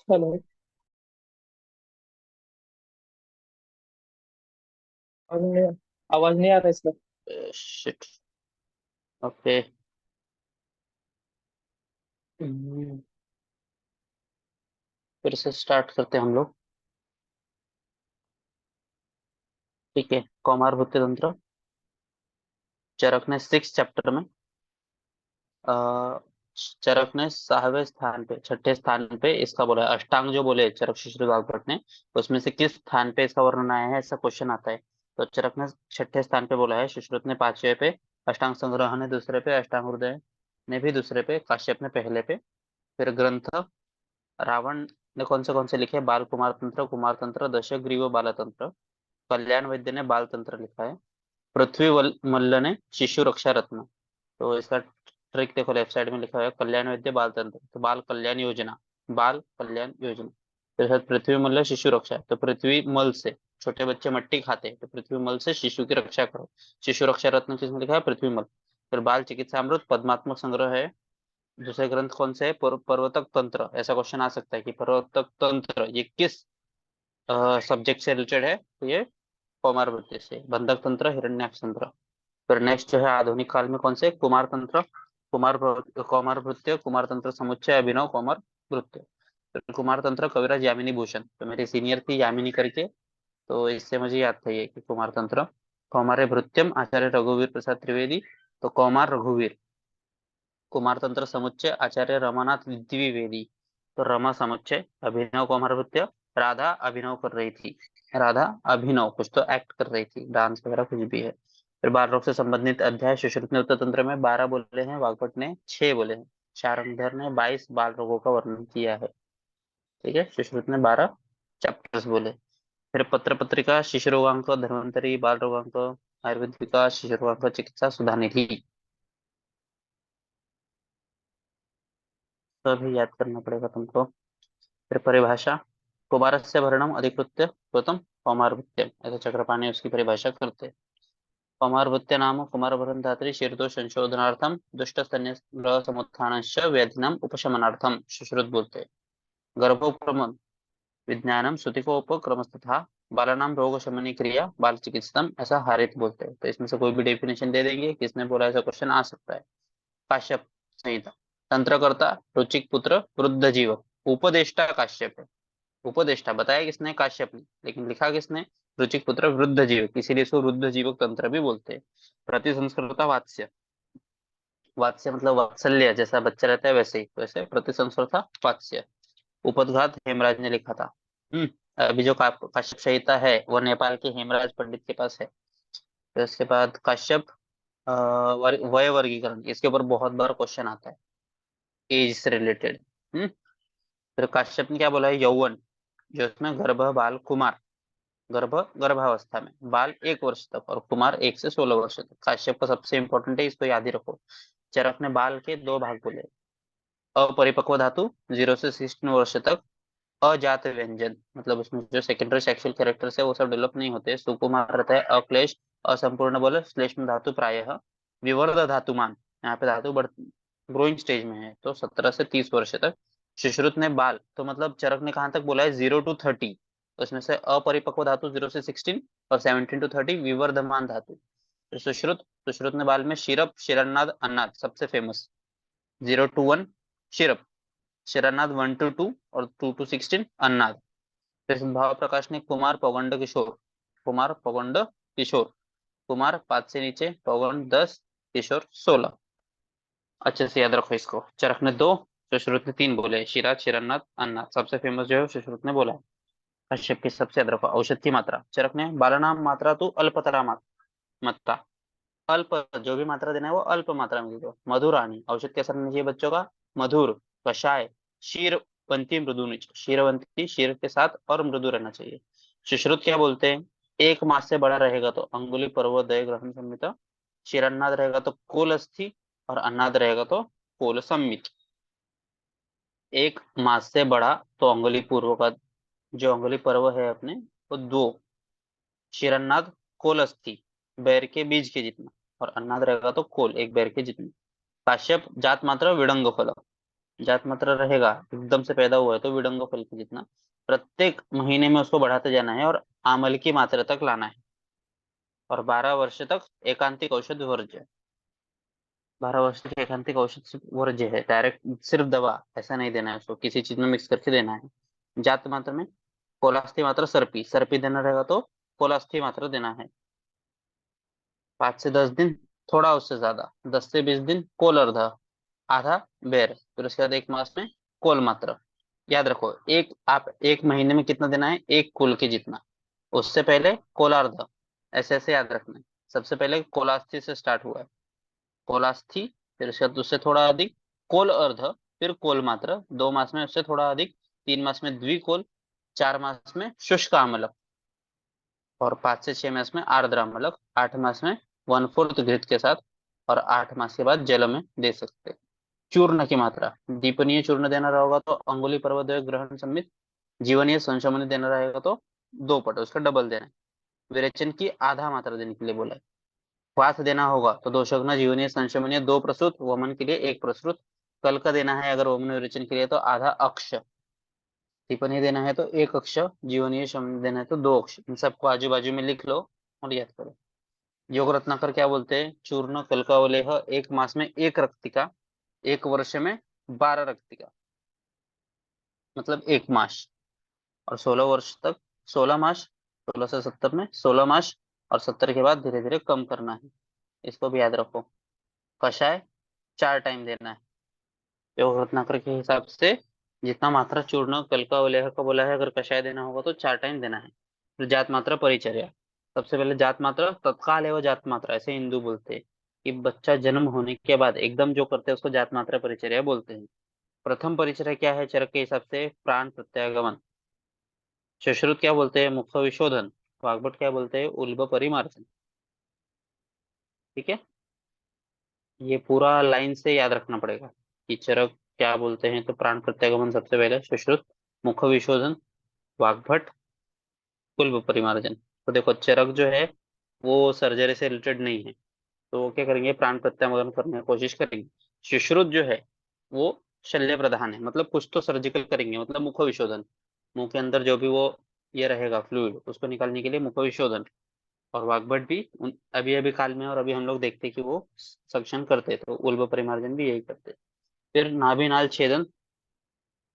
Hello. आवाज नहीं आवाज नहीं आ रहा इसका। शिट। ओके। फिर से स्टार्ट करते हैं हम लोग। ठीक है, कौमार भूत्य तंत्र। चरक ने सिक्स चैप्टर में अ, चरक ने 6वें स्थान पे, छठे स्थान पे इसका बोला है। अष्टांग जो बोले चरक सुश्रुत वाग्भट ने, उसमें से किस स्थान पे इसका वर्णन आया है, ऐसा क्वेश्चन आता है। तो चरक ने छठे स्थान पे बोला है, सुश्रुत ने पांचवे पे, अष्टांग संग्रह ने दूसरे पे, अष्टांग हृदय ने भी दूसरे पे, काश्यप ने पहले पे। फिर ग्रंथ रावण ने कौन से लिखे? बाल कुमार तंत्र, दशक ग्रीव बाल तंत्र। कल्याण वैद्य ने बाल तंत्र लिखा है। मल्ल ने शिशु रक्षा रत्न। तो इसका ट्रिक देखो, लेफ्ट साइड में लिखा है कल्याण वैद्य बाल तंत्र, तो बाल कल्याण योजना, बाल कल्याण योजना। तो शायद पृथ्वी मल्ल शिशु रक्षा, तो पृथ्वी मल से, छोटे बच्चे मट्टी खाते हैं तो पृथ्वी मल से शिशु की रक्षा करो। शिशु रक्षा रत्न किसने लिखा है? पृथ्वी मल। फिर बाल चिकित्सा अमृत पद्मात्मक संग्रह है। दूसरे ग्रंथ कौन से है? पर्वतक तंत्र। ऐसा क्वेश्चन आ सकता है कि पर्वतक तंत्र ये किस सब्जेक्ट से रिलेटेड है? तो ये कौमार वृत्ति से। बंधक तंत्र, हिरण्यक्ष तंत्र। फिर नेक्स्ट जो है आधुनिक काल में कौन से? कुमार तंत्र, कौमार भृत्य, कुमार तंत्र समुच्चय, अभिनव, कौमार भृत्य। फिर कुमार तंत्र कविराज यामिनी भूषण, तो मेरी सीनियर थी यामिनी करके, तो इससे मुझे याद था ये कि कुमार तंत्र। कौमार भृत्यम आचार्य रघुवीर प्रसाद त्रिवेदी, तो कौमार रघुवीर। कुमार तंत्र समुच्चय आचार्य रमानाथ द्विवेदी, तो रमा समुच्चय। अभिनव कौमार भृत्य, राधा अभिनव कर रही थी, राधा अभिनव कुछ तो एक्ट कर रही थी, डांस वगैरह कुछ भी है। फिर बाल रोग से संबंधित अध्याय सुश्रुत ने उत्तर तंत्र में 12 बोले हैं, वाग्भट ने 6 बोले हैं, शारंगधर ने 22 बाल रोगों का वर्णन किया है। ठीक है, सुश्रुत ने 12 चैप्टर्स बोले। फिर पत्र पत्रिका, शिशु रोगांक, धन्वंतरी, बाल रोगांक, आयुर्वेद विकास, शिशु रोगांक चिकित्सा, सुधा निधि। तो अभी याद करना पड़ेगा तुमको। फिर परिभाषा, कुमारस्य भरणम अधिकृत्य कृतम कौमारभृत्यम, ऐसा चक्रपाणि उसकी परिभाषा करते हैं। कौमारभृत्य नाम कुमारभरण धात्री शीर्षो संशोधनार्थम दुष्ट स्तन्य समुत्थानश्च व्याधिनाम उपशमनार्थम, सुश्रुत बोलते हैं। गर्भोपक्रमण विज्ञानम श्रुतिकोपक्रमस्तथा बालानाम रोग शमनी क्रिया बाल चिकित्सम, ऐसा हारित बोलते हैं। तो इसमें से कोई भी डेफिनेशन दे देंगे, किसने बोला, ऐसा क्वेश्चन आ सकता है। काश्यप संहिता, तंत्रकर्ता रुचिक पुत्र वृद्ध जीवक, उपदेष्टा काश्यप है। उपदेष्टा बताया किसने? काश्यप ने। लेकिन लिखा किसने? रुचिक पुत्र वृद्ध जीवक, इसीलिए इसको वृद्ध जीवक तंत्र भी बोलते हैं। प्रतिसंस्कृता वात्स्य, वात्स्य मतलब वात्सल्य, जैसा बच्चा रहता है वैसे ही, वैसे प्रतिसंस्कृता वात्स्य। उपदघात हेमराज ने लिखा था। हम्म। अभी जो काश्यप संहिता है वो नेपाल के हेमराज पंडित के पास है। फिर उसके बाद काश्यप वय वर्गीकरण, इसके ऊपर बहुत बार क्वेश्चन आता है, एज से रिलेटेड। हम्म। फिर काश्यप ने क्या बोला है? यौवन, जो इसमें गर्भ बाल कुमार, गर्भावस्था में, बाल 1 वर्ष तक और कुमार 1 से 16 वर्ष तक। काश्यप का सबसे इंपॉर्टेंट है, इसको याद ही रखो। चरक ने बाल के दो भाग बोले। अपरिपक्व धातु 0 से 16 वर्ष तक, अजात व्यंजन मतलब उसमें जो सेकेंडरी सेक्सुअल कैरेक्टर्स है वो सब डेवलप नहीं होते, सुकुमार रहता है। अक्लेश, असंपूर्ण बोले श्लेष्म धातु प्रायः। विवर्ध धातुमान, यहाँ पे धातु बढ़ ग्रोइंग स्टेज में है, तो 17 से 30 वर्ष तक। सुश्रुत ने बाल, तो मतलब चरक ने कहाँ तक बोला है? 0 to 30। तो इसमें से अपरिपक्व धातु 0 से 16 और 17 to 30 विवर्धमान धातु। तो सुश्रुत ने बाल में शिरप, शिरन्नाद, अन्नाद सबसे फेमस। 0 to 1 शिरप, शिरन्नाद 1 to 2 और 2 to 16 अन्नाद। फिर भाव प्रकाश ने कुमार पौगंड किशोर, कुमार पौगंड किशोर, कुमार 5 से नीचे, पौगंड 10, किशोर 16। अच्छे से याद रखो इसको। चरक ने दो, सुश्रुत ने तीन बोले, शिराज, शिरन्नाद, अन्नाद। सबसे फेमस जो है सुश्रुत ने बोला है। कश्यप की सबसे याद रखो। औषध की मात्रा, चरक ने बालनाम मात्रा तो अल्पतरा मात्रा, अल्प जो भी मात्रा देना है वो अल्प मात्रा में दे दो। मधुरानी, औषध कैसा रहना चाहिए बच्चों का? मधुर। कषाय, क्षीरवंती मृदुनिच, क्षीरवंती क्षीर के साथ और मृदु रहना चाहिए। सुश्रुत क्या बोलते हैं? 1 मास से बड़ा रहेगा तो अंगुली पर्व दय ग्रहण संहिता, क्षीरन्नाद रहेगा तो कोलस्थि, और अन्नाद रहेगा तो कोल संमित। 1 मास से बड़ा तो अंगुली पूर्व का जो अंगुली पर्व है अपने, वो 2। क्षीरन्नाद कोलस्थि, बैर के बीज के जितना, और अन्नाद रहेगा तो कोल, एक बैर के जितना। काश्यप जात मात्र विडंग फल, जात मात्रा रहेगा, एकदम से पैदा हुआ है तो विडंग फल के जितना, प्रत्येक महीने में उसको बढ़ाते जाना है और आमल की मात्रा तक लाना है। और 12 वर्ष तक एकांतिक औषध वर्ज्य। 12 वर्ष तक एकांतिक औषध वर्ज्य है, डायरेक्ट सिर्फ दवा ऐसा नहीं देना है उसको, किसी चीज में मिक्स करके देना है। जात मात्रा में कोलास्थी मात्रा सर्पी, सर्पी देना रहेगा तो कोलास्थी मात्रा देना है। 5 से 10 दिन थोड़ा उससे ज्यादा, 10 से 20 दिन कोल अर्ध, आधा बेर, फिर उसके बाद 1 मास में कोल मात्रा। याद रखो, आप 1 महीने में कितना देना है, एक कुल के जितना। उससे पहले कोलार्ध, ऐसे ऐसे याद रखना है। सबसे पहले कोलास्थी से स्टार्ट हुआ है, कोलास्थी, फिर उसके बाद उससे थोड़ा अधिक कोल अर्ध, फिर कोल मात्रा, 2 मास में उससे थोड़ा अधिक, 3 मास में द्विकोल, 4 मास में शुष्क आमलक, और 5 से 6 मास में आर्द्र आमलक, 8 मास में 1/4 घृत के साथ, और 8 मास के बाद जल में दे सकते हैं। चूर्ण की मात्रा, दीपनीय चूर्ण देना रहेगा तो अंगुली पर्वत ग्रहण समित, जीवनीय संशमन देना रहेगा तो 2 पट उसका डबल देना है। विरेचन की आधा मात्रा देने के लिए बोला है। क्वाथ देना होगा तो 2 जीवनीय संशमनीय 2 प्रसूत, वमन के लिए 1 प्रसूत। कल का देना है अगर वमन विरेचन के लिए तो आधा अक्ष, टिप्पणी देना है तो 1 अक्ष, जीवनीय शमन देना है तो 2 अक्ष। इन सबको आजू बाजू में लिख लो और याद करो। योग रत्नाकर क्या बोलते हैं, चूर्ण कलकावलेह 1 मास में 1 रक्तिका, 1 वर्ष में 12 रक्तिका, मतलब 1 मास। और 16 वर्ष तक 16 मास, 16 से 70 में 16 मास, और 70 के बाद धीरे धीरे कम करना है। इसको भी याद रखो। कषाय 4 टाइम देना है योग रत्नाकर के हिसाब से। जितना मात्रा चूर्ण कल का उल्लेख का बोला है, अगर कषाय देना होगा तो 4 टाइम देना है। फिर जात मात्रा परिचर्या, सबसे पहले जात मात्रा तत्काल एवं जात मात्रा, ऐसे हिंदू बोलते हैं कि बच्चा जन्म होने के बाद एकदम जो करते हैं उसको जात मात्रा परिचर्या बोलते हैं। प्रथम परिचर्या क्या है चरक के हिसाब से, प्राण प्रत्यागमन। सुश्रुत क्या बोलते हैं, मुख विशोधन। वाग्भट क्या बोलते हैं, उल्ब परिमार्जन। ठीक है, ये पूरा लाइन से याद रखना पड़ेगा कि चरक क्या बोलते हैं। तो प्राण प्रत्यागमन सबसे पहले, सुश्रुत, मुख विशोधन, वाग्भट, कुल्ब परिमार्जन। तो देखो चरक जो है वो सर्जरी से रिलेटेड नहीं है, तो वो क्या करेंगे, प्राण प्रत्यागमन करने की कोशिश करेंगे। सुश्रुत जो है वो शल्य प्रधान है, मतलब कुछ तो सर्जिकल करेंगे, मतलब मुख विशोधन, मुंह के अंदर जो भी वो ये रहेगा फ्लूइड उसको निकालने के लिए मुख विशोधन। और वाग्भट भी अभी अभी काल में, और अभी हम लोग देखते हैं कि वो सक्शन करते हैं, तो उल्ब परिमार्जन भी यही करते हैं। फिर नाभिनाल छेदन,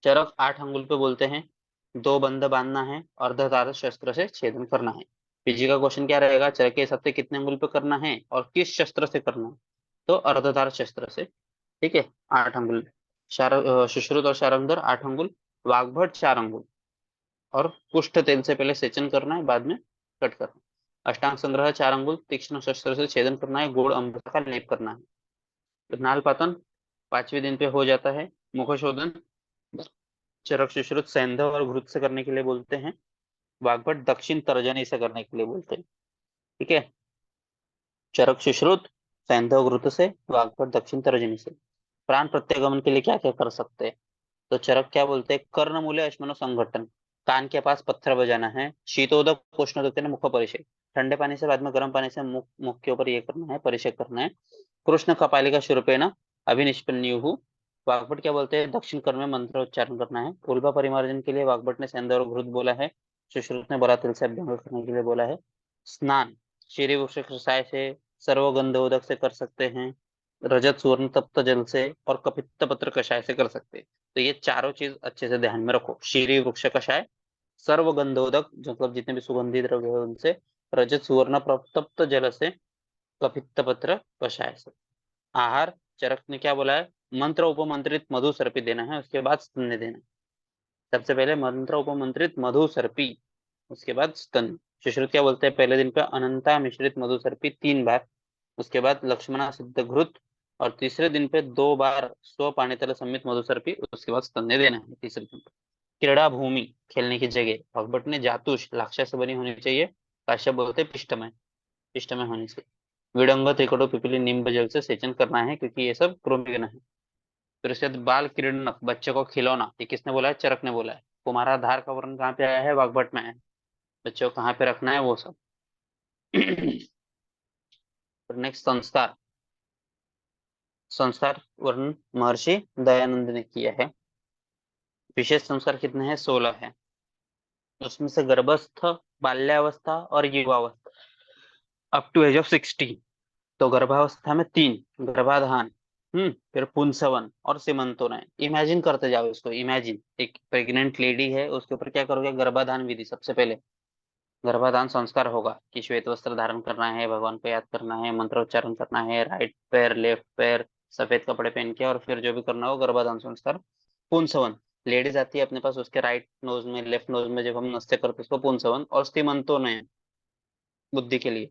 चरक 8 अंगुल पे बोलते हैं, 2 बंध बांधना है, अर्धधार शस्त्र से छेदन करना है। पीजी का क्वेश्चन क्या रहेगा, चरक के हिसाब से कितने अंगुल पे करना है और किस शस्त्र से करना है, तो अर्धधार शस्त्र से। ठीक है, 8 अंगुल। सुश्रुत और शारंगधर 8 अंगुल, वाग्भट 4 अंगुल। और कुष्ठ तेल से पहले सेचन करना है, बाद में कट करना है। अष्टांग संग्रह 4 अंगुल, तीक्ष्ण शस्त्र से छेदन करना है, गुड़ अमृत का लेप करना है। फिर नालपातन 5वें दिन पे हो जाता है। मुखशोधन चरक सुश्रुत सैंधव और घृत से करने के लिए बोलते हैं, वाग्भट दक्षिण तर्जनी से करने के लिए बोलते हैं। ठीक है, चरक सुश्रुत सैंधव घृत से, वाग्भट दक्षिण तर्जनी से। प्राण प्रत्यागमन के लिए क्या क्या कर सकते हैं, तो चरक क्या बोलते हैं, कर्ण मूल्य अश्मनो संघटन, कान के पास पत्थर बजाना है। शीतोदक उष्ण देते मुख परिषद, ठंडे पानी से बाद में गर्म पानी से मुख के ऊपर ये करना है, परिषद करना है। कृष्ण कपालिका शुरूपेण अभिनिष्पन्युः, वाग्भट क्या बोलते हैं, दक्षिण कर्ण में मंत्र उच्चारण करना है। उल्बा परिमार्जन के लिए वाग्भट ने सेंध और घृत बोला है, सुश्रुत ने बड़ा तिल से अभ्यंग करने के लिए बोला है। स्नान शीरी वृक्ष कषाय से, सर्वगंधोदक से कर सकते हैं, रजत सुवर्ण तप्त जल से, और कपित्त पत्र कषाय से कर सकते हैं। तो ये चारों चीज अच्छे से ध्यान में रखो, शीरी वृक्ष कषाय, सर्वगंधोदक मतलब जितने भी सुगंधित द्रव्य है उनसे, रजत सुवर्ण तप्त जल से, कपित्त पत्र कषाय से। आहार, चरक ने क्या बोला है, मंत्र उपमंत्रित मधु सर्पी देना है, उसके बाद स्तन्य देना है। सबसे पहले मंत्र उपमंत्रित मधु सर्पी, उसके बाद स्तन। सुश्रुत क्या बोलते हैं, पहले दिन पे अनंता मिश्रित मधु सर्पी 3 बार, उसके बाद लक्ष्मणा सिद्ध घृत, और तीसरे दिन पे 2 बार स्व पानीतल समित मधु सर्पी, उसके बाद स्तन्य देना है तीसरे दिन पे। क्रीड़ा भूमि, खेलने की जगह, भगभट ने जातुष लाक्षा से बनी होनी चाहिए, काश्यप बोलते पिष्टमय, पिष्टमय होनी चाहिए। विडंग त्रिकटो पिपीली नींब जल से सेचन करना है, क्योंकि ये सब कृमिघ्न है। फिर उसके बाद बाल क्रीडनक, बच्चे को खिलौना, ये किसने बोला है, चरक ने बोला है। कुमारा धार का वर्ण कहाँ पे आया है, वाग्भट में आया है। बच्चों को कहाँ पे रखना है वो सब। फिर नेक्स्ट संस्कार, संस्कार वर्णन महर्षि दयानंद ने किया है। विशेष संस्कार कितने हैं? 16 है। उसमें से गर्भस्थ, बाल्यावस्था और युवावस्था अप टू एज ऑफ 16। तो गर्भावस्था में 3, गर्भाधान, फिर पुंसवन और सीमंतोनयन। इमेजिन करते जाओ इसको, इमेजिन एक प्रेग्नेंट लेडी है, उसके ऊपर क्या करोगे? गर्भाधान विधि। सबसे पहले गर्भाधान संस्कार होगा कि श्वेत वस्त्र धारण करना है, भगवान को याद करना है, मंत्रोच्चारण करना है, राइट पैर, लेफ्ट पैर, सफेद कपड़े पहन के, और फिर जो भी करना हो गर्भाधान संस्कार। पुंसवन, लेडीज आती है अपने पास, उसके राइट नोज में, लेफ्ट नोज में जब हम नृत्य करते हैं उसको पुंसवन। और स्तिमंतोनयन, बुद्धि के लिए।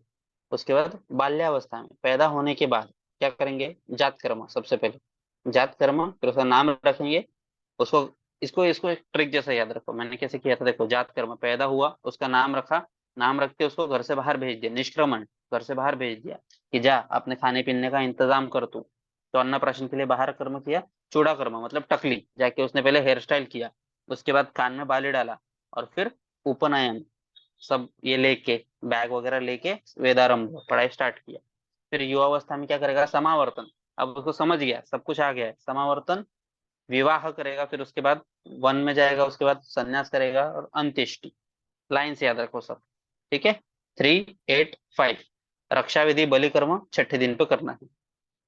उसके बाद बाल्यावस्था में, पैदा होने के बाद क्या करेंगे? जात कर्म सबसे पहले। जात कर्म, फिर उसका नाम रखेंगे उसको। इसको इसको एक ट्रिक जैसा याद रखो, मैंने कैसे किया था देखो। जात कर्म, पैदा हुआ, उसका नाम रखा, नाम रख के उसको घर से बाहर भेज दिया, निष्क्रमण, घर से बाहर भेज दिया कि जा अपने खाने पीने का इंतजाम कर तू। तो अन्नप्राशन के लिए बाहर कर्म किया। चूड़ा कर्म मतलब टकली, जाके उसने पहले हेयर स्टाइल किया, उसके बाद कान में बाली डाला, और फिर उपनयन, सब ये लेके, बैग वगैरह लेके वेदारंभ, पढ़ाई स्टार्ट किया। फिर युवावस्था में क्या करेगा? समावर्तन। अब उसको समझ गया, सब कुछ आ गया है। समावर्तन, विवाह करेगा, फिर उसके बाद वन में जाएगा, उसके बाद संन्यास करेगा, और अंत्येष्टि। लाइन से याद रखो सब, ठीक है। 3, 8, 5। रक्षा विधि, बलिकर्म 6ठे दिन पे करना है।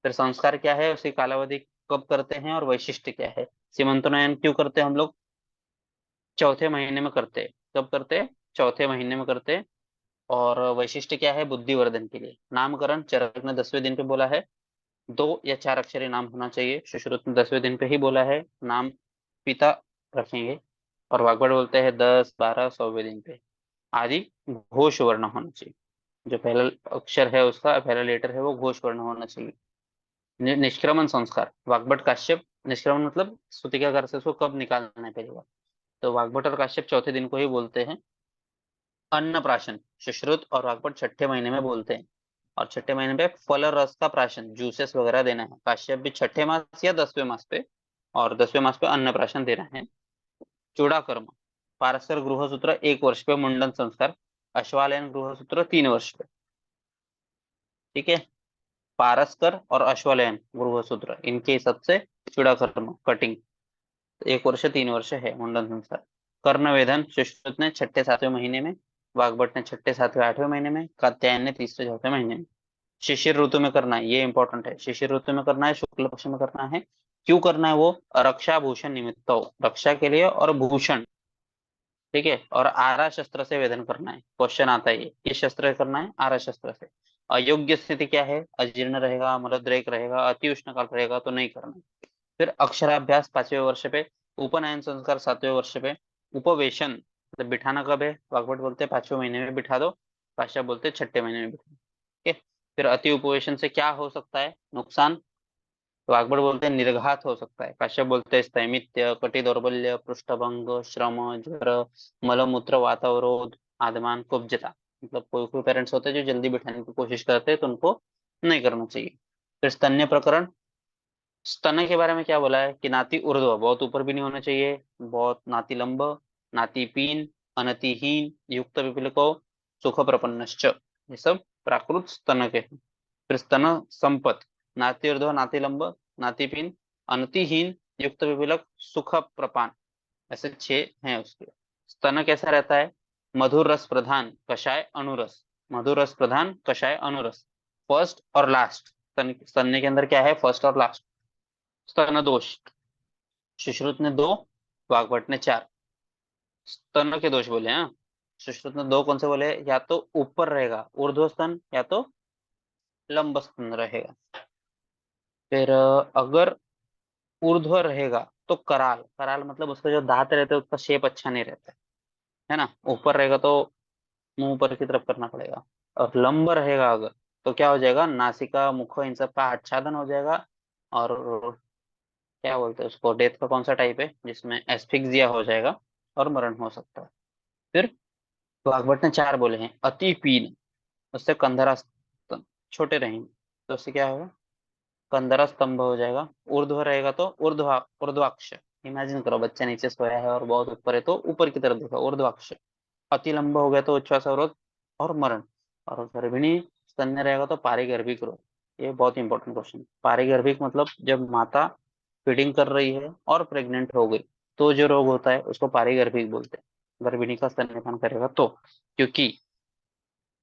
फिर संस्कार क्या है, उसी कालावधि कब करते हैं, और वैशिष्ट क्या है। सीमंतोन्नयन क्यों करते हैं हम लोग? चौथे महीने में करते हैं। कब करते हैं? चौथे महीने में करते हैं। और वैशिष्ट क्या है? बुद्धिवर्धन के लिए। नामकरण चरक ने 10वें दिन पे बोला है। 2 या 4 अक्षरी नाम होना चाहिए। सुश्रुत ने 10वें दिन पे ही बोला है नाम पिता रखेंगे। और वाग्भट बोलते हैं 10, 12, 100वें दिन पे। आदि घोष वर्ण होना चाहिए। जो पहला अक्षर है उसका, पहला लेटर है, वो घोष वर्ण होना चाहिए। निष्क्रमण संस्कार, वाग्भट काश्यप। निष्क्रमण मतलब स्तुतिका से उसको कब निकालना है पहली बार। तो वाग्भट और काश्यप चौथे दिन को ही बोलते हैं। अन्नप्राशन, सुश्रुत और वाग्भट 6ठे महीने में बोलते हैं। और 6ठे महीने पे फल और रस का प्राशन, जूसेस वगैरह देना है। काश्यप भी 6ठे मास या 10वें मास पे, और 10वें मास पे अन्न प्राशन देना है। चूड़ा कर्म, पारस्कर गृहसूत्र 1 वर्ष पे, मुंडन संस्कार। अश्वालयन गृहसूत्र 3 वर्ष पे, ठीक है। पारस्कर और अश्वालयन गृहसूत्र, इनके हिसाब से चूड़ा कर्म, कटिंग, 1 वर्ष 3 वर्ष है मुंडन संस्कार। कर्णवेधन, सुश्रुत ने 6ठे 7वें महीने में, वाग्भट ने 6ठे 7वें 8वें महीने में, कात्यायन ने 3रे 4थे महीने में। शिशिर ऋतु में करना है, ये इंपॉर्टेंट है। शिशिर ऋतु में करना है, शुक्ल पक्ष में करना है। क्यों करना है वो? रक्षा भूषण निमित्त, रक्षा के लिए और भूषण, ठीक है। और आरा शस्त्र से वेदन करना है। क्वेश्चन आता है ये, किस शस्त्र से करना है? आरा शस्त्र से। अयोग्य स्थिति क्या है? अजीर्ण रहेगा, मलद्रेक रहेगा, अति उष्णकाल रहेगा, तो नहीं करना है। फिर अक्षराभ्यास 5वें वर्ष पे। उपनयन संस्कार 7वें वर्ष पे। उपवेशन मतलब बिठाना कब है? वाग्भट बोलते हैं 5वें महीने में बिठा दो, काश्यप बोलते हैं 6ठे महीने में बिठा दो, ठीक है। फिर अति उपवेशन से क्या हो सकता है नुकसान? वाग्भट बोलते हैं निर्घात हो सकता है, काश्यप बोलते हैं स्थैमित्य, कटी दौर्बल्य, पृष्ठभंग, श्रम, ज्वर, मलमूत्र वातावरोध, आदमान, कुब्जता। मतलब कोई कोई पेरेंट्स होते हैं जो जल्दी बिठाने की कोशिश करते हैं, तो उनको नहीं करना चाहिए। फिर स्तन्य प्रकरण, स्तन के बारे में क्या बोला है कि नाति ऊर्ध्व, बहुत ऊपर भी नहीं होना चाहिए, बहुत नाति लंब, नातिपीन, अनतिहीन, युक्त पिपलिको, सुख प्रपन्नश्च, ये सब प्राकृत स्तन के हैं। फिर स्तन संपत, नाति ऊर्ध्व, नाति लंब, नातिपीन, अनतिहीन, युक्त पिपलक, सुख प्रपान, ऐसे 6 हैं उसके। स्तन कैसा रहता है? मधुर रस प्रधान, कषाय अनुरस। मधुर रस प्रधान, कषाय अनुरस, फर्स्ट और लास्ट। स्तन के अंदर क्या है? फर्स्ट और लास्ट। स्तन दोष, सुश्रुत ने 2, वाग्भट ने 4। स्तन के दोष बोले, हाँ। सुश्रुत ने 2 कौन से बोले? या तो ऊपर रहेगा ऊर्ध्व स्तन, या तो लंब स्तन रहेगा। फिर अगर ऊर्ध्व रहेगा तो कराल, कराल मतलब उसका जो दांत रहता है उसका शेप अच्छा नहीं रहता है ना। ऊपर रहेगा तो मुंह ऊपर की तरफ करना पड़ेगा। और लंब रहेगा अगर, तो क्या हो जाएगा? नासिका, मुख, इन सब का आच्छादन हो जाएगा। और क्या बोलते हैं उसको, डेथ का कौन सा टाइप है जिसमें एस्फिक्सिया हो जाएगा और मरण हो सकता है। फिर वाग्भट ने 4 बोले हैं। अति पीन, उससे कंधरा छोटे रहेंगे, तो उससे क्या होगा? कंधरा स्तंभ हो जाएगा। ऊर्ध्व रहेगा तो ऊर्ध्वाक्ष। इमेजिन करो बच्चा नीचे सोया है और बहुत ऊपर है, तो ऊपर की तरफ देखो, ऊर्ध्वाक्ष। अति लंबा हो गया तो उच्छ्वास अवरोध और मरण। और गर्भिणी स्तन्य रहेगा तो पारिगर्भिक रोग। ये बहुत इंपॉर्टेंट क्वेश्चन। पारिगर्भिक मतलब जब माता फीडिंग कर रही है और प्रेग्नेंट हो गई तो जो रोग होता है उसको पारिगर्भिक बोलते हैं। गर्भिणी का स्तन्यपान करेगा तो, क्योंकि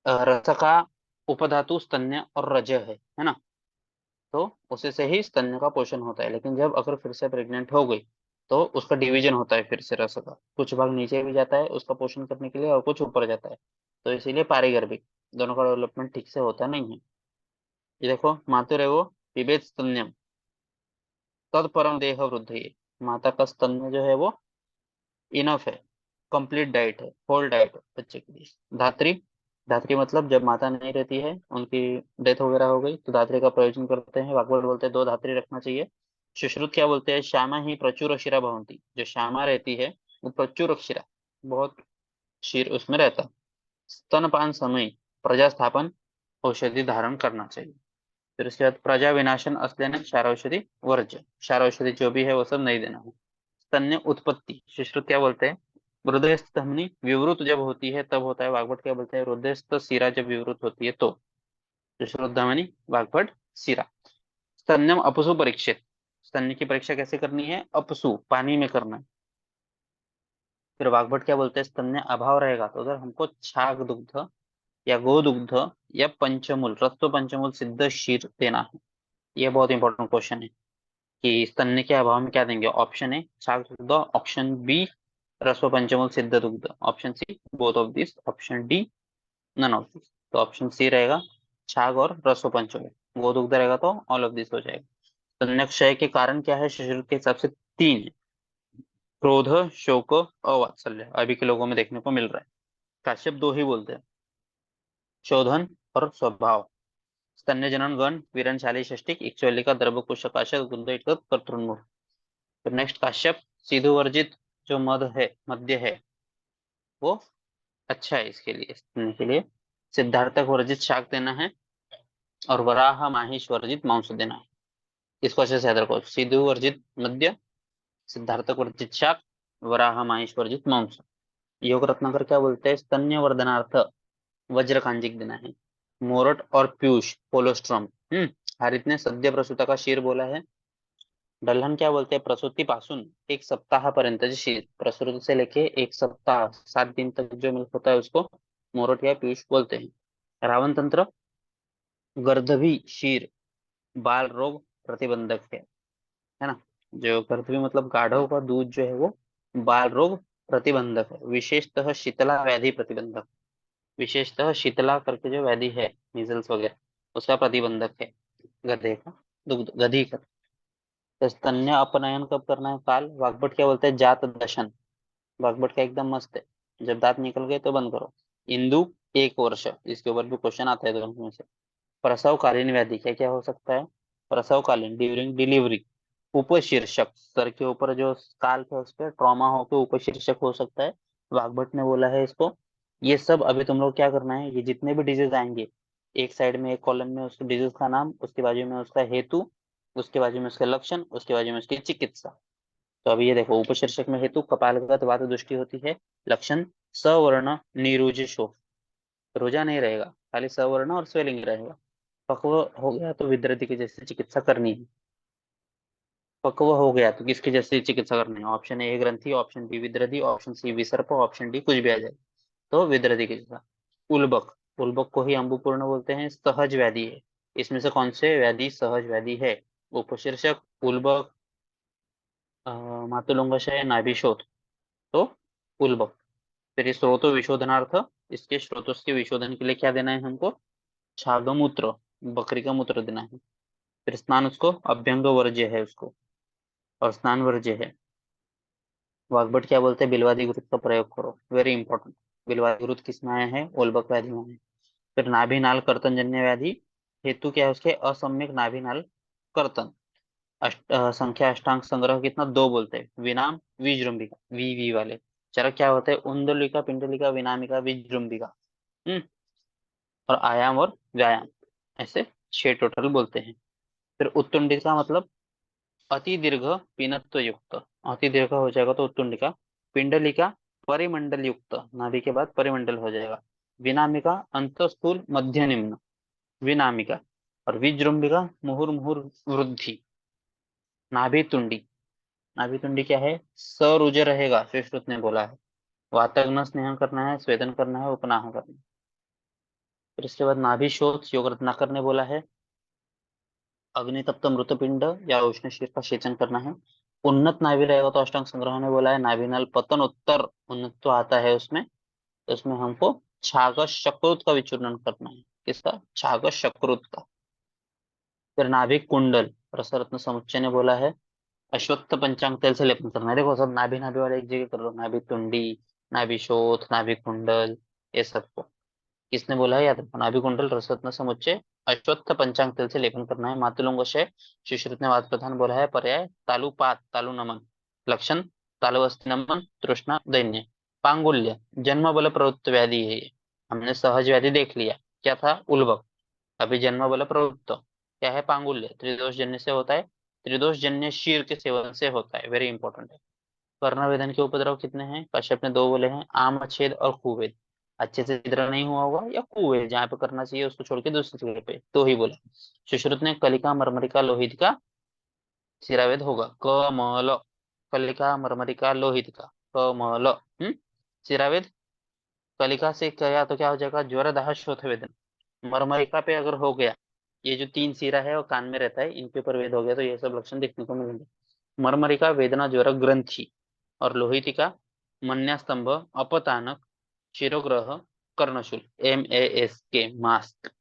रस का उपधातु स्तन्य और रज है ना, तो उसी से ही स्तन्य का पोषण होता है। लेकिन जब अगर फिर से प्रेग्नेंट हो गई तो उसका डिवीजन होता है फिर से रस का, कुछ भाग नीचे भी जाता है उसका पोषण करने के लिए और कुछ ऊपर जाता है। तो इसीलिए पारिगर्भिक दोनों का डेवलपमेंट ठीक से होता नहीं है। ये देखो, मातुरेवो पिबेत स्तन्यम तत्परम देह वृद्धि। माता का स्तन्य जो है वो इनफ है, कंप्लीट डाइट है, होल डाइट है बच्चे के लिए। धात्री, धात्री मतलब जब माता नहीं रहती है, उनकी डेथ वगैरह हो गई तो धात्री का प्रयोजन करते हैं। वाग्भट बोलते हैं 2 धात्री रखना चाहिए। सुश्रुत क्या बोलते हैं, श्यामा ही प्रचुर क्षीरा भवंती। जो श्यामा रहती है वो प्रचुर क्षीरा, बहुत क्षीर उसमें रहता है। स्तनपान समय प्रजास्थापन औषधि धारण करना चाहिए। फिर उसके बाद प्रजा विनाशन असल्याने क्षार औषधि वर्ज्य। क्षार औषधि जो भी है वो सब नहीं देना है। स्तन्य उत्पत्ति सुश्रुत क्या बोलते हैं, हृदयस्थ धमनी विवृत जब होती है तब होता है। वाग्भट क्या बोलते हैं, हृदयस्थ शिरा जब विवृत होती है तो। सुश्रुत धमनी, वाग्भट, शिरा। स्तन्यम अपसु परीक्षित। स्तन्य की परीक्षा कैसे करनी है, अपसु पानी में करना है। फिर वाग्भट क्या बोलते हैं, स्तन्य अभाव रहेगा तो उधर हमको छाग दुग्ध या गोदुग्ध या पंचमूल, रस्तो पंचमूल सिद्ध क्षीर देना है। ये बहुत इंपॉर्टेंट क्वेश्चन है कि स्तन्य के अभाव में क्या देंगे। ऑप्शन ए छाग दुग्ध, ऑप्शन बी रस्व पंचमूल सिद्ध दुग्ध, option C both of this, option D none of this. तो ऑप्शन सी रहेगा छाग और रस्व पंचमूल। गोदुग्ध रहेगा तो ऑल ऑफ दिस हो जाएगा। स्तन्य क्षय के कारण क्या है सुश्रुत के हिसाब से 3 है। क्रोध, शोक, अवात्सल्य अभी के लोगों में देखने को मिल रहा है। काश्यप 2 ही बोलते हैं, शोधन और स्वभाव। स्तन्य जनन गण वीरनशाली षष्टिक इक्ष्वालिका द्रवकोश काशक गुंद इटक कर्तृन्मुख। फिर नेक्स्ट काश्यप, सीधु वर्जित जो मध है, मध्य है, वो अच्छा है इसके लिए, स्तन्य के लिए। सिद्धार्थक वर्जित शाक देना है और वराह माहिष वर्जित मांस देना है। इसको अच्छे से याद रखो, सीधु वर्जित मध्य, सिद्धार्थक वर्जित शाक, वराह माहिष वर्जित मांस। योग रत्नाकर क्या बोलते हैं, स्तन्य वर्धनार्थ वज्र कांजिक देना है। मोरट और पीयूष कोलोस्ट्रम। हारित ने सद्य प्रसूता का शीर बोला है। दलहन क्या बोलते हैं, प्रसूति पासून 1 सप्ताहापर्यंतचे शीर, प्रसूति से लेके 1 सप्ताह 7 दिन तक जो मिल्क होता है उसको मोरट या पीयूष बोलते हैं। रावण तंत्र, गर्दभी शीर बाल रोग प्रतिबंधक है ना। जो गर्दभी मतलब गाढ़व का दूध जो है वो बाल रोग प्रतिबंधक है। विशेषतः शीतला व्याधि प्रतिबंधक, विशेषतः शीतला करके जो व्याधि है मीजल्स वगैरह उसका प्रतिबंधक है गधे का दुग्ध, गधी का। तो स्तन्य अपनयन कब करना है, काल। वाग्भट क्या बोलते हैं, जात दशन। वाग्भट का एकदम मस्त है, जब दांत निकल गए तो बंद करो। इंदु 1 वर्ष, इसके ऊपर भी क्वेश्चन आता है दोनों में से। प्रसवकालीन व्याधि क्या क्या हो सकता है, प्रसवकालीन ड्यूरिंग डिलीवरी, उपशीर्षक सर के ऊपर जो स्काल्प है उस पर ट्रॉमा होकर उपशीर्षक हो सकता है। वाग्भट ने बोला है इसको। ये सब अभी तुम लोग क्या करना है, ये जितने भी डिजीज आएंगे एक साइड में, एक कॉलम में उसके डिजीज का नाम, उसके बाजू में उसका हेतु, उसके बाजु में उसके लक्षण, उसके बाजु में उसकी चिकित्सा। तो अभी ये देखो, उपशीर्षक में हेतु कपालगत वात दृष्टि होती है। लक्षण सवर्ण निरुजिशो, रोजा नहीं रहेगा, खाली सवर्ण और स्वेलिंग रहेगा। पक्व हो गया तो विद्रति की जैसे चिकित्सा करनी है। पक्व हो गया तो किसकी जैसे चिकित्सा करनी है, ऑप्शन ए ग्रंथि, ऑप्शन बी विद्रति, ऑप्शन सी विसर्प, ऑप्शन डी कुछ भी आ जाए। तो विद्रति की जैसा। उल्बक, उल्बक को ही अम्बुपूर्ण बोलते हैं, सहज व्याधि है। इसमें से कौन से व्याधि सहज व्याधि है, उपशीर्षक, उल्बक, मातुलंगाशय, नाभिशोथ। तो उल्बक। फिर ये स्रोतो विशोधनार्थ, इसके स्रोतों के विशोधन के लिए क्या देना है हमको, छागमूत्र, बकरी का मूत्र देना है। फिर स्नान उसको अभ्यंग वर्ज्य है उसको, और स्नान वर्ज्य है। वाग्भट क्या बोलते हैं, बिलवादी गुरुत का प्रयोग करो, वेरी इंपॉर्टेंट। बिलवादी गुरुत किस में आया है, ओलबक व्याधि में है। फिर नाभिनाल कर्तन जन्य व्याधि, हेतु क्या है उसके, असम्यक नाभिनाल कर्तन। संख्या अष्टांग संग्रह कितना, 2 बोलते हैं। विनाम विजृंभिका, वी वाले चरक क्या होते हैं, उंदुलिका, पिंडलिका, विनामिका, विजृंभिका। हम्म और आयाम और व्यायाम, ऐसे 6 टोटल बोलते हैं। फिर उत्तुंडिका मतलब अति दीर्घ पीनत्व युक्त, अति दीर्घ हो जाएगा तो उत्तुंडिका। पिंडलिका परिमंडल युक्त, नाभि के बाद परिमंडल हो जाएगा। विनामिका अंतस्थूल मध्य निम्न, विनामिका। और विजृंभिका मुहुर्मुहुर वृद्धि। नाभि तुंडी, नाभि तुंडी क्या है? सरुज रहेगा, सुश्रुत ने बोला है। वातग्न स्नेहन करना है, स्वेदन करना है, उपनाह करना है। फिर इसके बाद नाभि शोथ योग रत्नाकर ने बोला है। अग्नितप्त मृतपिंड या उष्ण शीर का सेचन करना है। उन्नत नाभि रहेगा तो अष्टांग संग्रह ने बोला है नाभिनल पतन उत्तर उन्नत तो आता है उसमें, तो उसमें हमको छागस शक्रुत का विचूर्णन करना है। किसका? छागस शक्रुत का। फिर नाभि कुंडल, रसरत्न समुच्चय ने बोला है अश्वत्थ पंचांग तेल से लेपन करना है। देखो सब नाभि नाभि वाले एक जगह कर लो, नाभि तुंडी, नाभि शोथ, नाभि कुंडल, ये सबको किसने बोला है? याद रखो, नाभि कुंडल रसरत्न समुच्चय अश्वत्थ पंचांग तेल से लेपन करना है। मातुलंगशय सुश्रुत ने वात प्रधान बोला है। पर्याय तालुपात, तालु नमन। लक्षण तालुअस्थि नमन, तृष्णा, दैन्य। पांगुल्य जन्म बल प्रवृत्त व्याधि है ये। हमने सहज व्याधि देख लिया, क्या था? उल्बक। अभी जन्म बल प्रवृत्त क्या है? पांगुल्य, त्रिदोष जन्य से होता है। त्रिदोष जन्य शीर के सेवन से होता है, वेरी इंपॉर्टेंट है। कर्णवेधन के उपद्रव कितने हैं? कश्यप ने दो बोले हैं, आम छेद और कुवेद। अच्छे से छिद्र नहीं हुआ होगा या कुवेद जहाँ पे करना चाहिए उसको छोड़ के दूसरी जगह पे, तो ही बोला। सुश्रुत ने कलिका मरमरिका लोहित का सिरावेद होगा। कमल, कलिका मरमरिका लोहित का, कमल। सिरावेद कलिका से क्या तो क्या हो जाएगा? ज्वर दाह शोथ वेदन। मरमरिका पे अगर हो गया, ये जो तीन सिरा है वो कान में रहता है, इनके ऊपर वेद हो गया तो ये सब लक्षण देखने को मिलेंगे। मरमरिका वेदना ज्वर ग्रंथि, और लोहितिका मन्यास्तंभ, अपतानक, शिरोग्रह, कर्णशूल। MASK, mask.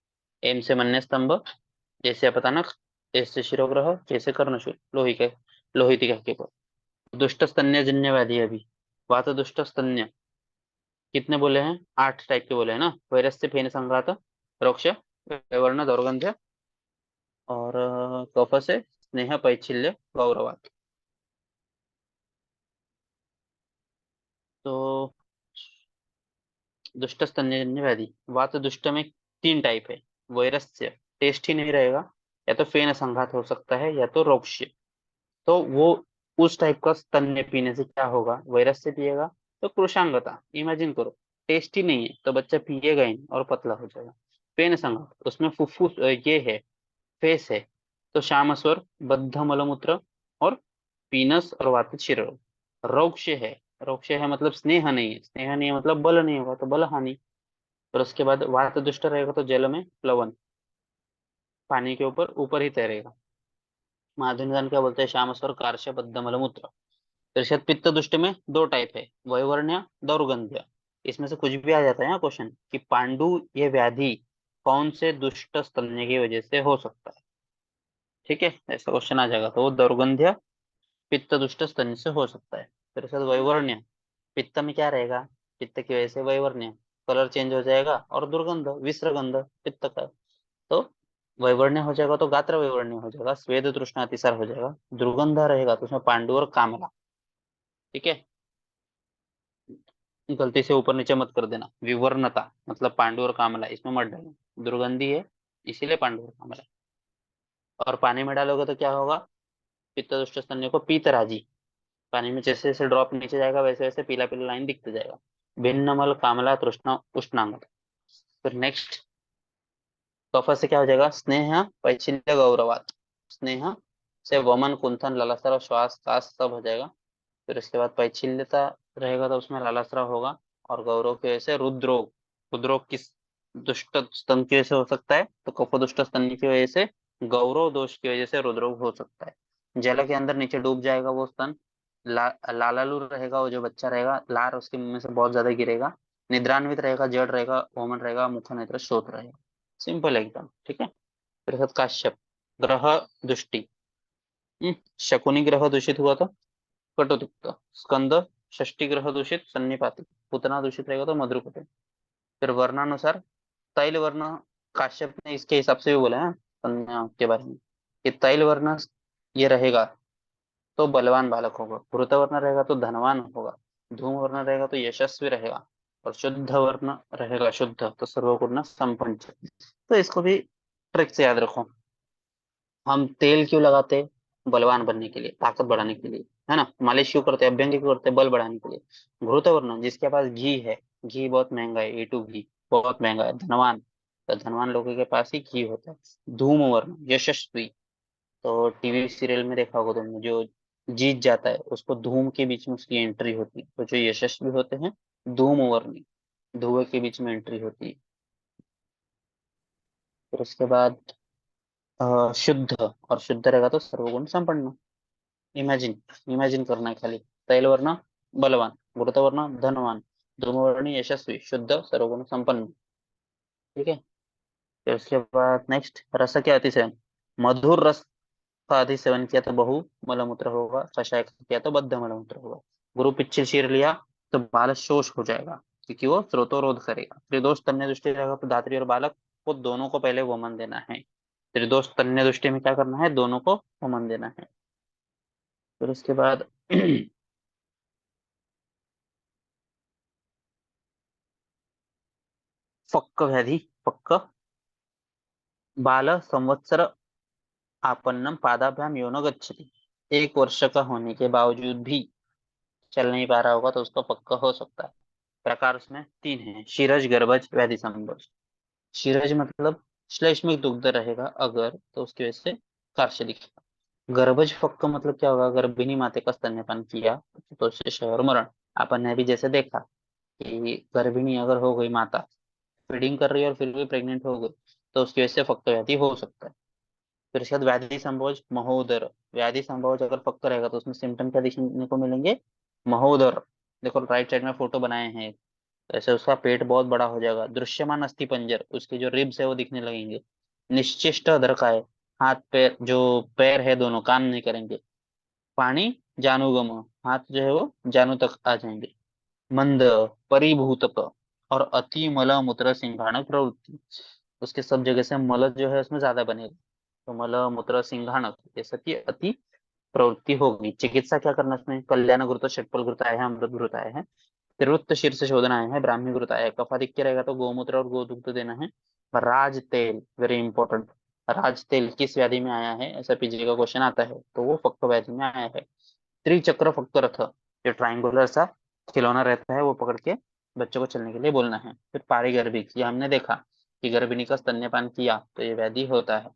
एम से मन्यस्तंभ, जैसे अपतानक, जैसे शिरोग्रह, जैसे कर्णशूल, लोहितिका के ऊपर। दुष्ट स्तन्य जन्य व्याधि अभी। वात दुष्ट स्तन्य कितने बोले हैं? 8 टाइप के बोले हैं ना। वैरस्य फेन संघात, रोक्ष, वर्ण, दौर्गंध्य, और कफ से स्नेह, पैच्छिल्य, गौरवात। तो दुष्ट स्तन्यजन्य व्याधि, वात दुष्ट में 3 टाइप है। वैरस्य टेस्ट ही नहीं रहेगा, या तो फेन संघात हो सकता है, या तो रोक्ष्य। तो वो उस टाइप का स्तन्य पीने से क्या होगा? वैरस्य पिएगा तो कृशांगता, इमेजिन करो, टेस्ट ही नहीं है तो बच्चा पिएगा ही नहीं और पतला हो जाएगा। फेन संघात उसमें फुफ्फुस ये है, फेस है, तो श्यामस्वर, बद्ध मलमूत्र, और पीनस और वातित शिरोर। रोक्ष्य है, रोक्ष्य है मतलब स्नेह नहीं है, स्नेह नहीं है मतलब बल नहीं होगा तो बल हानि। और उसके बाद वात दुष्ट रहेगा तो जल में प्लवन, पानी के ऊपर ऊपर ही तैरेगा। महाधुनिदान क्या बोलते हैं? श्यामस्वर, कार्श्य, बद्ध मलमूत्र। त्रिशत पित्त दुष्ट में 2 टाइप है, वैवर्ण्य, दौर्गंध्य। इसमें से कुछ भी आ जाता है यहाँ क्वेश्चन कि पांडु ये व्याधि कौन से दुष्ट स्तन्य की वजह से हो सकता है। ठीक है, ऐसा क्वेश्चन आ जाएगा तो वो दौर्गंध्य पित्त दुष्ट स्तन्य से हो सकता है। फिर उसके बाद वैवर्ण्य, पित्त में क्या रहेगा? पित्त की वजह से वैवर्ण्य, कलर चेंज हो जाएगा, और दुर्गंध, विसर्गंध पित्त का। तो वैवर्ण्य हो जाएगा तो गात्र वैवर्ण्य हो जाएगा, स्वेद तृष्णा अतिसार हो जाएगा। दुर्गंध रहेगा तो उसमें पांडु और कामला। ठीक है, गलती से ऊपर नीचे मत कर देना। विवर्णता मतलब पांडु और कामला, इसमें मत डालना, दुर्गंधी है इसीलिए पांडु और कामला। और पानी में डालोगे तो क्या होगा? पित्त दुष्ट स्तन्य को पीतराजी। पानी में जैसे जैसे ड्रॉप नीचे जाएगा वैसे वैसे पीला पीला लाइन दिखते जाएगा। भिन्नमल, कामला, तृष्णा, उष्णांग। फिर नेक्स्ट, कफ से क्या हो जाएगा? स्नेह, पैच्छिल्य, गौरवात। स्नेह से वमन, कुंथन, लालास्राव, श्वास, कास सब हो जाएगा। फिर उसके बाद पैच्छिल्यता रहेगा तो उसमें लालास्राव होगा। और गौरव की वजह से रुद्रोग। रुद्रोग किस दुष्ट स्तन की वजह से हो सकता है? तो कफ दुष्ट स्तन की वजह से, गौरव दोष की वजह से रुद्रोग हो सकता है। जल के अंदर नीचे डूब जाएगा वो स्तन। लालालु रहेगा, वो जो बच्चा रहेगा, लार उसके मुंह में से बहुत ज्यादा गिरेगा। निद्रान्वित रहेगा, जड़ रहेगा, वमन रहेगा, मुख नेत्र श्रोत रहेगा। सिंपल एकदम। ठीक है, फिर उसके बाद काश्यप, ग्रह दृष्टि। शकुनी ग्रह दूषित हुआ तो कटुतिक्त। स्कंद, षष्ठी ग्रह दूषित सन्निपातिक। पूतना दूषित रहेगा तो मधुरकटे। फिर वर्णानुसार तैल वर्ण, काश्यप ने इसके हिसाब से भी बोला है संज्ञा के बारे में कि तैल वर्ण ये रहेगा तो बलवान बालक होगा, घृत वर्ण रहेगा तो धनवान होगा, धूम वर्ण रहेगा तो यशस्वी रहेगा, और शुद्ध वर्ण रहेगा शुद्ध तो सर्वगुण संपन्न। तो इसको भी ट्रिक से याद रखो। हम तेल क्यों लगाते हैं? बलवान बनने के लिए, ताकत बढ़ाने के लिए, है ना। मालिश क्यों करते हैं? अभ्यंग क्यों करते हैं? बल बढ़ाने के लिए। घृतवर्ण जिसके पास घी है, घी बहुत महंगा है, A2 घी बहुत महंगा है, धनवान, तो धनवान लोगों के पास ही घी होता है। धूम वर्ण यशस्वी, तो टीवी सीरियल में देखा होगा तुमने, जो जीत जाता है उसको धूम के बीच में उसकी एंट्री होती है। तो जो यशस्वी होते हैं धूम वर्णी, धुएं के बीच में एंट्री होती है। फिर उसके बाद शुद्ध, और शुद्ध रहेगा तो सर्वगुण संपन्न। इमेजिन, इमेजिन करना है खाली। तैल वर्ण बलवान, घृत वर्ण धनवान, धूम वर्णी यशस्वी, शुद्ध सर्वगुण संपन्न। ठीक है। फिर उसके बाद नेक्स्ट, रस के अतिसेवन। मधुर रस का अधिसेवन किया तो बहु मलमूत्र होगा, कषाय का किया तो बद्ध मलमूत्र होगा। गुरु पिच्छिल शीर लिया तो बालक शोष हो जाएगा, क्योंकि वो स्रोतोरोध करेगा। त्रिदोष तन्य दृष्टि रहेगा तो धात्री और बालक को दोनों को पहले वमन देना है। त्रिदोष तन्य दृष्टि में क्या करना है, दोनों को वमन देना है। फिर उसके बाद फक्क व्याधि, फक्क बाल संवत्सर आपन्नम पादाभ्याम यो न गच्छति। 1 वर्ष का होने के बावजूद भी चल नहीं पा रहा होगा तो उसको पक्का हो सकता है। प्रकार उसमें 3 है, शीरज गर्भज व्याधि संभोज। शीरज मतलब श्लेष्मिक दुग्ध रहेगा अगर, तो उसकी वजह से कार्य दिखेगा। गर्भज पक्का मतलब क्या होगा, गर्भिणी माते का स्तन्यपान किया तो उससे क्षय और मरण। अपन ने भी जैसे देखा कि गर्भिणी अगर हो गई माता, फीडिंग कर रही है और फिर भी प्रेग्नेंट हो गई, तो उसकी वजह से फक्त व्याधि हो सकता है। फिर उसके बाद व्याधि संभोज महोदर। व्याधि संभोज अगर पक्का रहेगा तो उसमें सिम्टम क्या दिखने को मिलेंगे, महोदर। देखो राइट साइड में फोटो बनाए हैं, ऐसे उसका पेट बहुत बड़ा हो जाएगा। दृश्यमान अस्थि पंजर, उसके जो रिब्स है वो दिखने लगेंगे। निश्चिष्ट अधरकाय, हाथ पैर, जो पैर है दोनों काम नहीं करेंगे। पानी जानुगम, हाथ जो है वो जानू तक आ जाएंगे। मंद परिभूतक, और अति मल मूत्र सिंघाणक प्रवृत्ति, उसके सब जगह से मल जो है उसमें ज्यादा बनेगा। तो मल मूत्र सिंघाणक ये सती अति प्रवृत्ति होगी। चिकित्सा क्या करना है इसमें, कल्याण घृत षटपल घृत आए हैं, अमृत घृत आए हैं, त्रिवृत्त शीर्ष शोधन आए हैं, ब्राह्मी घृत आया है। कफाधिक्य रहेगा तो गोमूत्र और गोदुग्ध देना है। राज तेल वेरी इंपॉर्टेंट, राज तेल किस व्याधि में आया है, ऐसा पीजी का क्वेश्चन आता है तो वो फक्त व्याधि में आया है। त्रिचक्र फक्त रथ, जो ट्राइंगुलर सा खिलौना रहता है वो पकड़ के बच्चों को चलने के लिए बोलना है। फिर पारिगर्भिक, ये हमने देखा कि गर्भिणी का स्तन्यपान किया तो ये व्याधि होता है।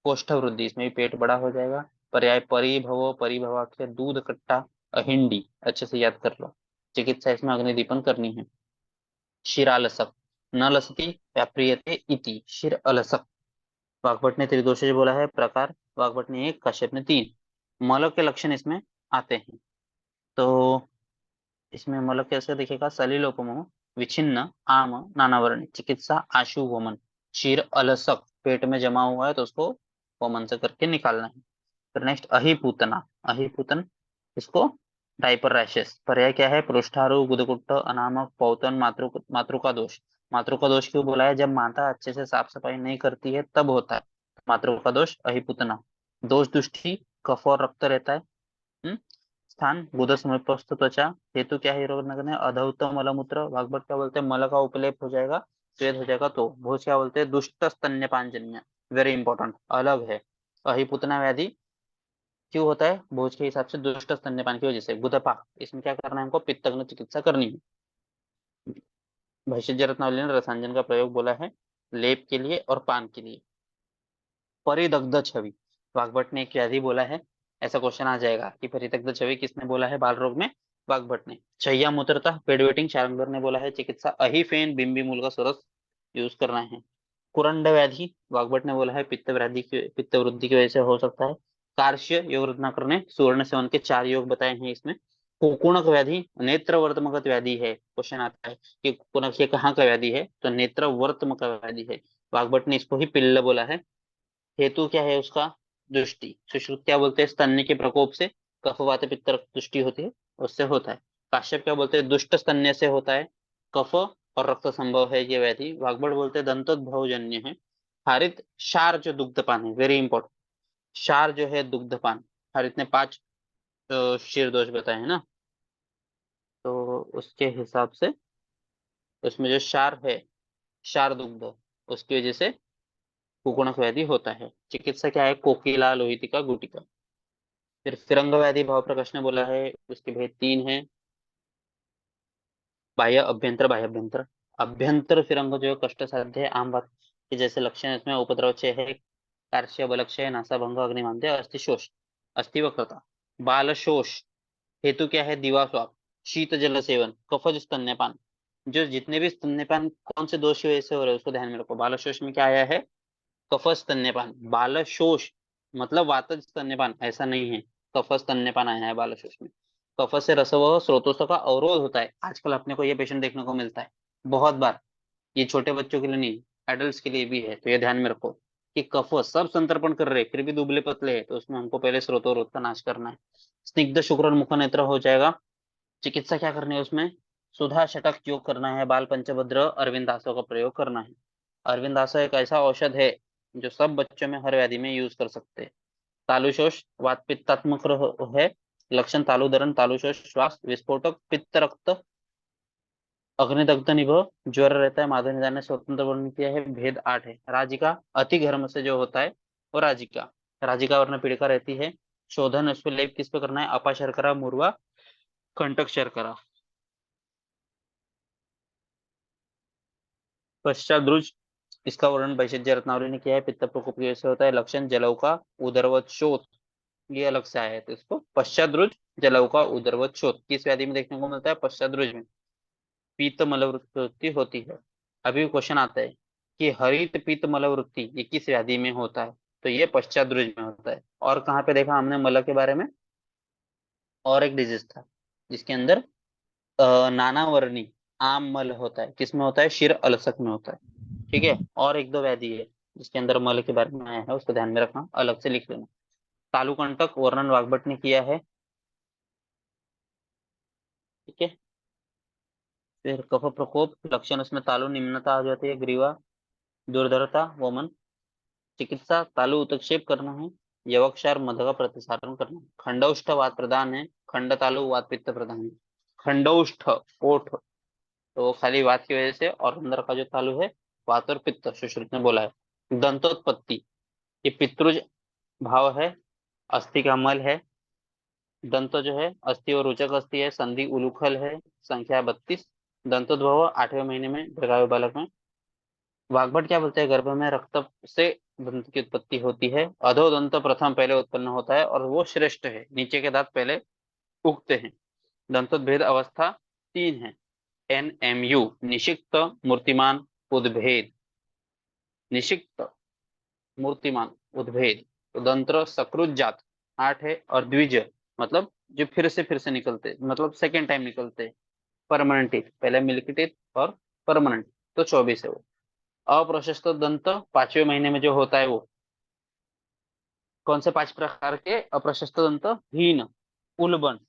कोष्ठ वृद्धि, इसमें भी पेट बड़ा हो जाएगा। पर्याय परिभव, परिभवाख्य दूध कट्टा अहिंडी, अच्छे से याद कर लो। चिकित्सा इसमें अग्निदीपन करनी है। शिरालसक, न लसती व्याप्रियते इति शिर अलसक। वाग्भट ने त्रिदोषज बोला है प्रकार, वाग्भट ने 1, कश्यप ने 3। मल के लक्षण इसमें आते हैं। तो इसमें मल कैसे दिखेगा, सलिलोपम विच्छिन्न आम नानावरण, चिकित्सा आशु वमन। क्षीर अलसक, पेट में जमा हुआ है तो उसको वमन से करके निकालना है। फिर नेक्स्ट अहिपूतना, अहिपूतन, इसको डायपर रैशेस। पर्याय क्या है, पृष्ठारोह गुदकुट अनामक पौतन मातृका दोष। मातृका दोष क्यों बोला है, जब माता अच्छे से साफ सफाई नहीं करती है तब होता है मातृका दोष अहिपूतना। दोष दृष्टि, कफ और रक्त रहता है। हम्म स्थान गुदा समीपस्थ त्वचा। हेतु क्या है रोग नगण्य, अधौत मलमूत्र। भागवत क्या बोलते हैं, मल का उपलेप हो जाएगा, स्वेद हो जाएगा। तो भोज क्या बोलते हैं, दुष्ट स्तन्यपानजन्य, वेरी इंपॉर्टेंट, अलग है। अहिपुतना व्याधि क्यों होता है, भोज के हिसाब से दुष्ट स्तन्यपान की वजह से। गुदपा, इसमें क्या करना है हमको, पित्तग्न चिकित्सा करनी है। भैषज रत्नावली ने रसांजन का प्रयोग बोला है लेप के लिए और पान के लिए। परिदग्ध छवि, वाग्भट ने एक व्याधि बोला है, ऐसा क्वेश्चन आ जाएगा कि परिदग्ध छवि किसने बोला है बाल रोग में, वाग्भट ने। शैया मूत्रता पेडवेटिंग, शारंगधर ने बोला है। चिकित्सा अहिफेन बिम्बी मूल का सरस यूज करना है। कुरंड व्याधि, वाग्भट ने बोला है पित्त व्याधि की, पित्त वृद्धि की वजह से हो सकता है। कार्श्य योग रत्नाकर ने सुवर्ण सेवन के 4 योग बताए हैं इसमें। कुकुणक व्याधि नेत्र वर्तमगत व्याधि है, क्वेश्चन आता है कि कुकुणक ये कहाँ का व्याधि है, तो नेत्र वर्तम का व्याधि है। वाग्भट ने इसको ही पिल्ल बोला है। हेतु क्या है उसका, दृष्टि। सुश्रुत क्या बोलते हैं, स्तन्य के प्रकोप से कफ वात पित्त रक्त दृष्टि होती है, उससे होता है। काश्यप क्या बोलते हैं, दुष्ट स्तन्य से होता है, कफ और रक्त संभव है ये व्याधि। भागवत बोलते हैं दंतोद्भवजन्य है। हारित क्षार जो दुग्धपान है, वेरी इंपॉर्टेंट, क्षार जो है दुग्धपान। हारित ने 5 शीर दोष बताए हैं ना, तो उसके हिसाब से उसमें जो क्षार है, क्षार दुग्ध, उसकी वजह से कुकुणक व्याधि होता है। चिकित्सा क्या है, कोकिला लोहितिका गुटिका। फिर फिरंग व्याधि भाव प्रकाश ने बोला है, उसके भेद 3 है। बाह्य अभ्यंतर बाह्य अभ्यंतर। अभ्यंतर फिरंग जो है कष्ट साध्य है, आम बात। कि जैसे लक्षण इसमें उपद्रव क्षय है, कार्श्य बलक्षय, नासाभंग, अग्निमांद्य, अस्थिशोष, अस्थि वक्रता। बाल शोष हेतु क्या है? दिवास्वाप, शीत जल सेवन, कफज स्तन्यपान। जो जितने भी स्तन्यपान कौन से दोष की वजह से हो रहे हैं उसको ध्यान में रखो। बाल शोष में क्या आया है? कफ स्तन्यपान। बाल शोष मतलब वातज स्तन्यपान ऐसा नहीं है, कफ स्तन्यपान आया है बाल शोष में। कफ से रसवह स्रोतों का अवरोध होता है। आजकल अपने को ये पेशेंट देखने को मिलता है बहुत बार। ये छोटे बच्चों के लिए नहीं, एडल्ट्स के लिए भी है, तो ये ध्यान में रखो कि कफ सब संतर्पण कर रहे हैं फिर भी दुबले पतले हैं, तो उसमें हमको पहले स्रोतोरोध का नाश करना है। स्निग्ध शुक्र मुख नेत्र हो जाएगा। चिकित्सा क्या करनी है उसमें? सुधा शतक योग करना है, बाल पंचभद्र अरविंदासों का प्रयोग करना है। अरविंदासा एक ऐसा औषध है जो सब बच्चों में हर व्याधि में यूज कर सकते हैं। तालुशोष वात पित्तात्मक है। लक्षण तालुदरण, तालुशोष, श्वास विस्फोटक, पित्त रक्त, अग्निदग्ध निभ, ज्वर रहता है। माधव निदान ने स्वतंत्र वर्णन किया है। भेद 8 है। राजिका अति घर्म से जो होता है वो राजिका। राजिका वर्ण पीड़िका रहती है। शोधन उस पर लेप किस पे करना है? अपा शर्करा, मुर्वा, कंटक शर्करा। पश्चाद्रुज इसका वर्णन वैशिष्ट्य रत्नावली ने किया है। पित्त प्रकोप की वजह से होता है। लक्षण जलव का उदरवत शोथ, ये अलग से आया है, तो इसको पश्चाद्रुज जलव का उदरवत शोथ किस व्याधि में देखने को मिलता है? पश्चाद्रुज में पीत मलवृत्ति होती है। अभी क्वेश्चन आता है कि हरित पीत मलवृत्ति ये किस व्याधि में होता है? तो ये पश्चाद्रुज में होता है। और कहाँ पे देखा हमने मल के बारे में? और एक डिजीज था जिसके अंदर नानावर्णी आम मल होता है। किसमें होता है? क्षीर अलसक में होता है। ठीक है, और एक दो व्याधि है जिसके अंदर मल के बारे में आया है, उसको ध्यान में रखना, अलग से लिख लेना। तालुकंटक वर्णन वाग्भट ने किया है। ठीक है, फिर कफ प्रकोप लक्षण उसमें तालु निम्नता आ जाती है, ग्रीवा, दुर्धरता, वमन। चिकित्सा तालु उत्क्षेप करना है, यवक्षार मध का प्रतिसारण करना है। खंडौष्ठ वात प्रदान है, खंड तालु वात पित्त प्रदान है। खंडौष्ठ ओठ, तो खाली वात की वजह से, और अंदर का जो तालु है वात और पित्त, सुश्रुत ने बोला है। दंतोत्पत्ति ये पितृज भाव है, अस्थि का मल है। दंत जो है अस्थि और रोचक अस्थि है, संधि उलूखल है, संख्या 32। दंतोद्भव 8वें महीने में दीर्घायु बालक में। वाग्भट क्या बोलते हैं? गर्भ में रक्त से दंत की उत्पत्ति होती है। अधोदंत प्रथम पहले उत्पन्न होता है और वो श्रेष्ठ है, नीचे के दांत पहले उगते हैं। दंतोद्भेद अवस्था 3 है। NMU निषिक्त, मूर्तिमान, उद्भेद। निषिक्त, मूर्तिमान, उद्भेद। तो दंत्र सकृत जात 8 है। और द्विज मतलब जो फिर से निकलते, मतलब सेकेंड टाइम निकलते। परमानेंट टीथ, पहले मिल्की टीथ और परमानेंट, तो 24 है वो। अप्रशस्त दंत 5वें महीने में जो होता है वो। कौन से 5 प्रकार के अप्रशस्त दंत? हीन, उलबन,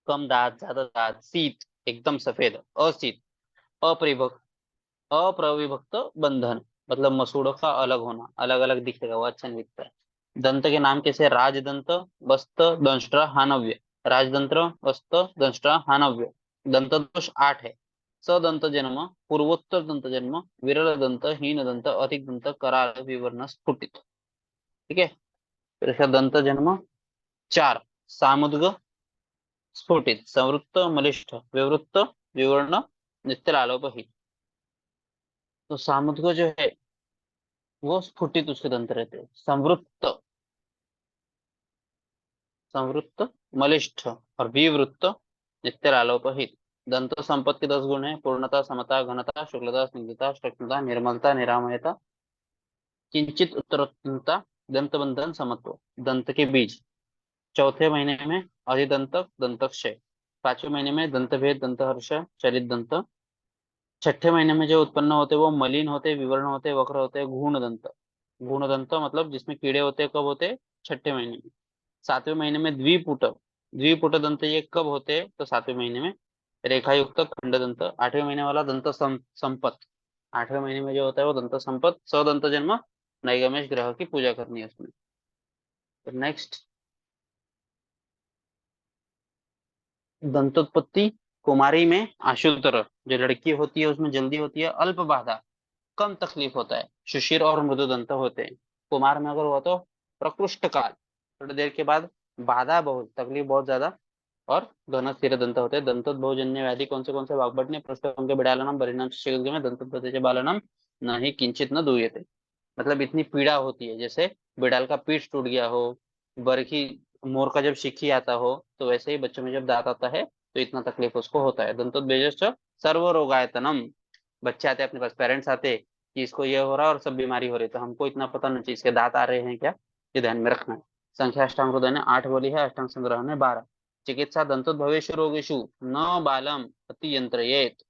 कम दांत, ज्यादा दांत, शीत एकदम सफेद, अशीत, अपरिभक्त, अप्रविभक्त बंधन मतलब मसूड़ों का अलग होना, अलग अलग दिखेगा, वो अच्छा नहीं दिखता है। दंत के नाम कैसे? राजदंत, बस्त, दंष्ट्र, हानव्य। राजदंत्र, बस्त, दंष्ट्र, हानव्य। दंत दोष 8 है। सदंत जन्म, पूर्वोत्तर दंत जन्म, विरल दंत, हीन दंत, अधिक दंत, कराल, विवर्ण, स्फुटित। ठीक है, फिर इसका दंत जन्म 4। सामुद्ग, स्फुटित, संवृत्त, मलिष्ठ, विवृत्त, विवर्ण, नित्यलालोपहित। तो सामुद्ग जो है वो स्फुटित उसके दंत रहते हैं। संवृत्त, संवृत्त, मलिष्ठ और विवृत्त, नित्यलालोपहित। दंत संपत्ति के 10 गुण है। पूर्णता, समता, घनता, शुक्लता, स्निग्धता, शुष्कता, निर्मलता, निरामयता, किंचित उत्तरोत्तरता, दंत बंधन, समत्व। दंत के बीज 4थे महीने में अधिदंतक, दंतक्षय। 5वें महीने में दंतभेद, दंतहर्ष, चलित दंत। 6ठे महीने में जो उत्पन्न होते वो मलिन होते, विवर्ण होते, वक्र होते, घूर्ण दंत। घूर्ण दंत मतलब जिसमें कीड़े होते, कब होते? 6ठे महीने में। 7वें महीने में द्विपुट, द्विपुट दंत ये कब होते? तो 7वें महीने में। रेखायुक्त खंड दंत। 8वें महीने वाला दंत संपत, 8वें महीने में जो होता है वो दंत संपत। सदंत जन्म, नैगमेश ग्रह की पूजा करनी है उसमें। नेक्स्ट, दंतोत्पत्ति कुमारी में आशुतर, जो लड़की होती है उसमें जल्दी होती है। अल्प बाधा, कम तकलीफ होता है। शिशिर और मृदु दंत होते हैं। कुमार में अगर हुआ तो प्रकृष्ट काल, थोड़ी देर के बाद। बाधा बहुत, तकलीफ बहुत ज्यादा। और घन स्थिर दंत होते हैं। दंतोद्भवजन्य व्याधि कौन से वाग्भट ने? पृष्ठभंग बिड़ालनम, बरिणाम शीघ्र में दंतोत्पत्ति बालनम, न ही किंचित न दूयते। मतलब इतनी पीड़ा होती है, जैसे बिड़ाल का पीठ टूट गया हो, बरखी मोर का जब शिखी आता हो, तो वैसे ही बच्चों में जब दांत आता है तो इतना तकलीफ उसको होता है। दंतोद्भेजश्च सर्व रोगायतनम। बच्चे आते हैं अपने पास, पेरेंट्स आते कि इसको ये हो रहा है और सब बीमारी हो रही है, तो हमको इतना पता नहीं चाहिए इसके दांत आ रहे हैं क्या, ये ध्यान में रखना है। संख्या अष्टांग हृदय ने 8 बोली है, अष्टांग संग्रह ने 12। चिकित्सा दंतोद्भवेषु रोगेषु न बालम अति यंत्रयेत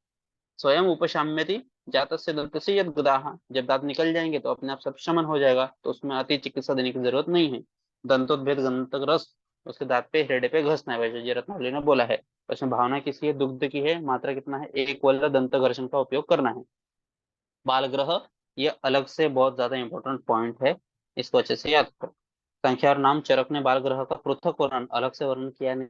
स्वयं उपशाम्यति जातस्य दंतस्य यद्गदाह। जब दांत निकल जाएंगे तो अपने आप सब शमन हो जाएगा, तो उसमें अति चिकित्सा देने की जरूरत नहीं है। दंतोद्भेद गंतक रस उसके दांत पे हृदय पे घसना है, वैसे जी रत्नावली ने बोला है। उसमें भावना किसी है, दुग्ध की है, मात्रा कितना है, एक वाला दंत घर्षण का उपयोग करना है। बाल ग्रह, ये अलग से बहुत ज्यादा इंपॉर्टेंट पॉइंट है, इसको अच्छे से याद करो। संख्या और नाम चरक ने बाल ग्रह का पृथक वर्णन अलग से वर्णन किया नहीं